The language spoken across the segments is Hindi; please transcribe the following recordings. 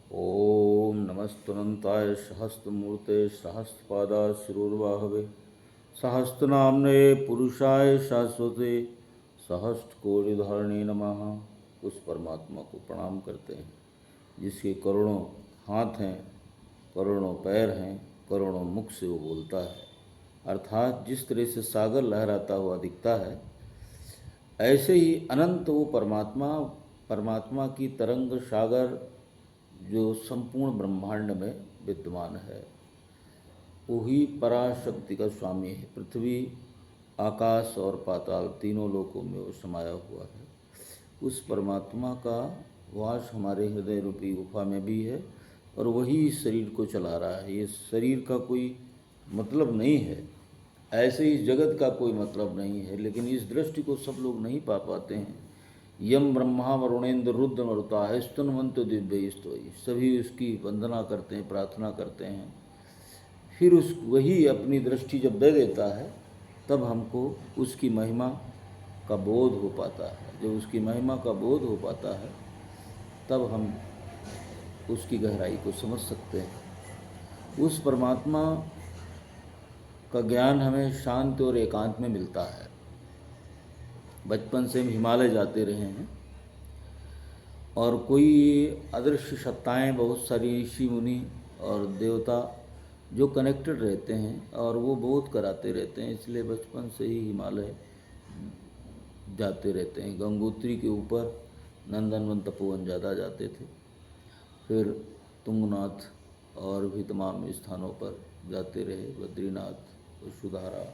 ॐ नमस्तुनन्ताय सहस्रमूर्ते सहस्रपादाय शिरोर्बाहवे सहस्रनाम्ने पुरुषाय शाश्वते सहस्रकोटिधारिणे नमः। उस परमात्मा को प्रणाम करते हैं जिसके करोड़ों हाथ हैं, करोड़ों पैर हैं, करोड़ों मुख से वो बोलता है। अर्थात जिस तरह से सागर लहराता हुआ दिखता है, ऐसे ही अनंत वो परमात्मा की तरंग सागर जो संपूर्ण ब्रह्मांड में विद्यमान है, वही पराशक्ति का स्वामी है। पृथ्वी, आकाश और पाताल तीनों लोकों में वो समाया हुआ है। उस परमात्मा का वास हमारे हृदय रूपी गुफा में भी है और वही इस शरीर को चला रहा है। ये शरीर का कोई मतलब नहीं है, ऐसे ही जगत का कोई मतलब नहीं है, लेकिन इस दृष्टि को सब लोग नहीं पा पाते हैं। यम ब्रह्मा वरुणेन्द्र रुद्र मरुता है स्तुनवंत दिव्य स्तोई, सभी उसकी वंदना करते हैं, प्रार्थना करते हैं। फिर वही अपनी दृष्टि जब दे देता है, तब हमको उसकी महिमा का बोध हो पाता है। जब उसकी महिमा का बोध हो पाता है, तब हम उसकी गहराई को समझ सकते हैं। उस परमात्मा का ज्ञान हमें शांति और एकांत में मिलता है। बचपन से हम हिमालय जाते रहे हैं और कोई अदृश्य सत्ताएं, बहुत सारी ऋषि मुनि और देवता जो कनेक्टेड रहते हैं और वो बोध कराते रहते हैं, इसलिए बचपन से ही हिमालय जाते रहते हैं। गंगोत्री के ऊपर नंदनवन तपोवन ज़्यादा जाते थे, फिर तुंगनाथ और भी तमाम स्थानों पर जाते रहे, बद्रीनाथ, वसुधारा,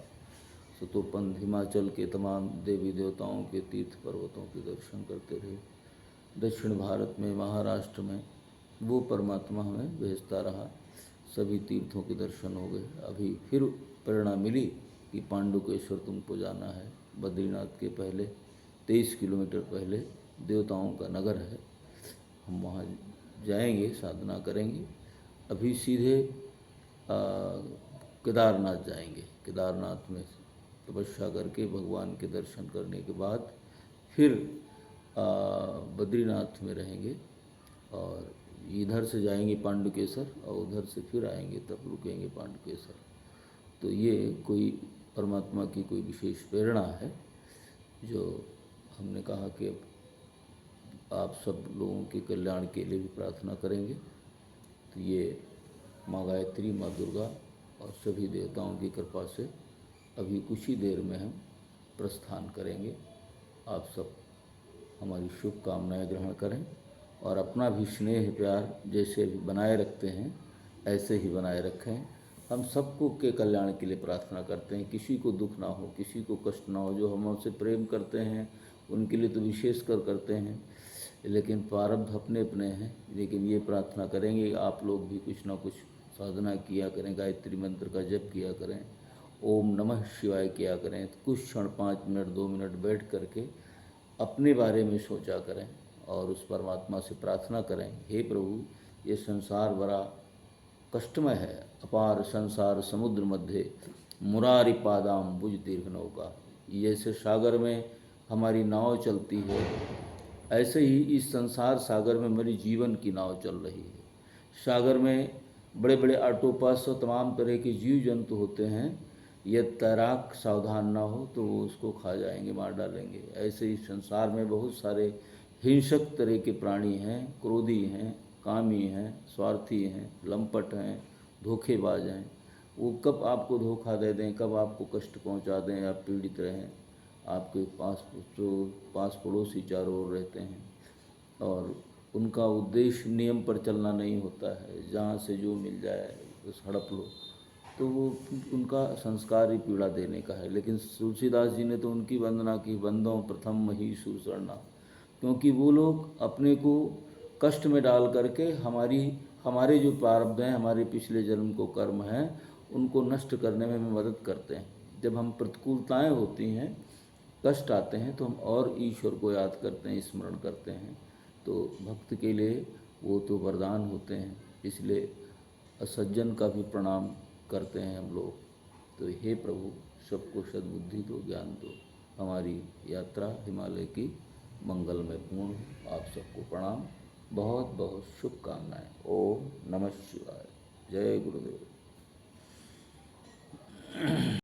सतोपंथ, हिमाचल के तमाम देवी देवताओं के तीर्थ पर्वतों के दर्शन करते रहे। दक्षिण भारत में, महाराष्ट्र में वो परमात्मा हमें भेजता रहा, सभी तीर्थों के दर्शन हो गए। अभी फिर प्रेरणा मिली कि पांडुकेश्वर तुमको जाना है। बद्रीनाथ के पहले 23 किलोमीटर पहले देवताओं का नगर है, हम वहाँ जाएंगे, साधना करेंगे। अभी सीधे केदारनाथ जाएंगे। केदारनाथ में तपस्या करके भगवान के दर्शन करने के बाद फिर बद्रीनाथ में रहेंगे और इधर से जाएंगे पांडुकेश्वर और उधर से फिर आएंगे, तब रुकेंगे पांडुकेश्वर। तो ये कोई परमात्मा की कोई विशेष प्रेरणा है जो हमने कहा कि आप सब लोगों के कल्याण के लिए भी प्रार्थना करेंगे। तो ये माँ गायत्री, माँ दुर्गा और सभी देवताओं की कृपा से अभी कुछ ही देर में हम प्रस्थान करेंगे। आप सब हमारी शुभकामनाएं ग्रहण करें और अपना भी स्नेह प्यार जैसे भी बनाए रखते हैं ऐसे ही बनाए रखें। हम सबको के कल्याण के लिए प्रार्थना करते हैं, किसी को दुख ना हो, किसी को कष्ट ना हो। जो हम हमसे प्रेम करते हैं उनके लिए तो विशेष कर करते हैं, लेकिन प्रारब्ध अपने अपने हैं। लेकिन ये प्रार्थना करेंगे आप लोग भी कुछ ना कुछ साधना किया करें, गायत्री मंत्र का जप किया करें, ओम नमः शिवाय किया करें। तो कुछ क्षण 5 मिनट 2 मिनट बैठ करके अपने बारे में सोचा करें और उस परमात्मा से प्रार्थना करें, हे प्रभु ये संसार बड़ा कष्टमय है, अपार संसार समुद्र मध्य मुरारी पादाम बुझ दीर्घ नौका। जैसे सागर में हमारी नाव चलती है, ऐसे ही इस संसार सागर में मेरी जीवन की नाव चल रही है। सागर में बड़े बड़े ऑक्टोपस और तमाम तरह के जीव जंतु होते हैं, यदि तैराक सावधान ना हो तो वो उसको खा जाएंगे, मार डालेंगे। ऐसे ही संसार में बहुत सारे हिंसक तरह के प्राणी हैं, क्रोधी हैं, कामी हैं, स्वार्थी हैं, लंपट हैं, धोखेबाज हैं। वो कब आपको धोखा दे दें, कब आपको कष्ट पहुंचा दें, आप पीड़ित रहें। आपके पास जो पास पड़ोसी चारों ओर रहते हैं और उनका उद्देश्य नियम पर चलना नहीं होता है, जहाँ से जो मिल जाए उस हड़प लो, तो वो उनका संस्कार ही पीड़ा देने का है। लेकिन तुलसीदास जी ने तो उनकी वंदना की, बंदों प्रथम मही सुरसरना, क्योंकि वो लोग अपने को कष्ट में डाल करके हमारे जो प्रारब्ध हैं, हमारे पिछले जन्म को कर्म हैं, उनको नष्ट करने में हमें मदद करते हैं। जब हम प्रतिकूलताएं होती हैं, कष्ट आते हैं, तो हम और ईश्वर को याद करते हैं, स्मरण करते हैं। तो भक्त के लिए वो तो वरदान होते हैं, इसलिए असज्जन का भी प्रणाम करते हैं हम लोग। तो हे प्रभु सबको सद्बुद्धि दो, ज्ञान दो, हमारी यात्रा हिमालय की मंगलमय पूर्ण। आप सबको प्रणाम। बहुत बहुत शुभकामनाएं। ओम नमः शिवाय। जय गुरुदेव।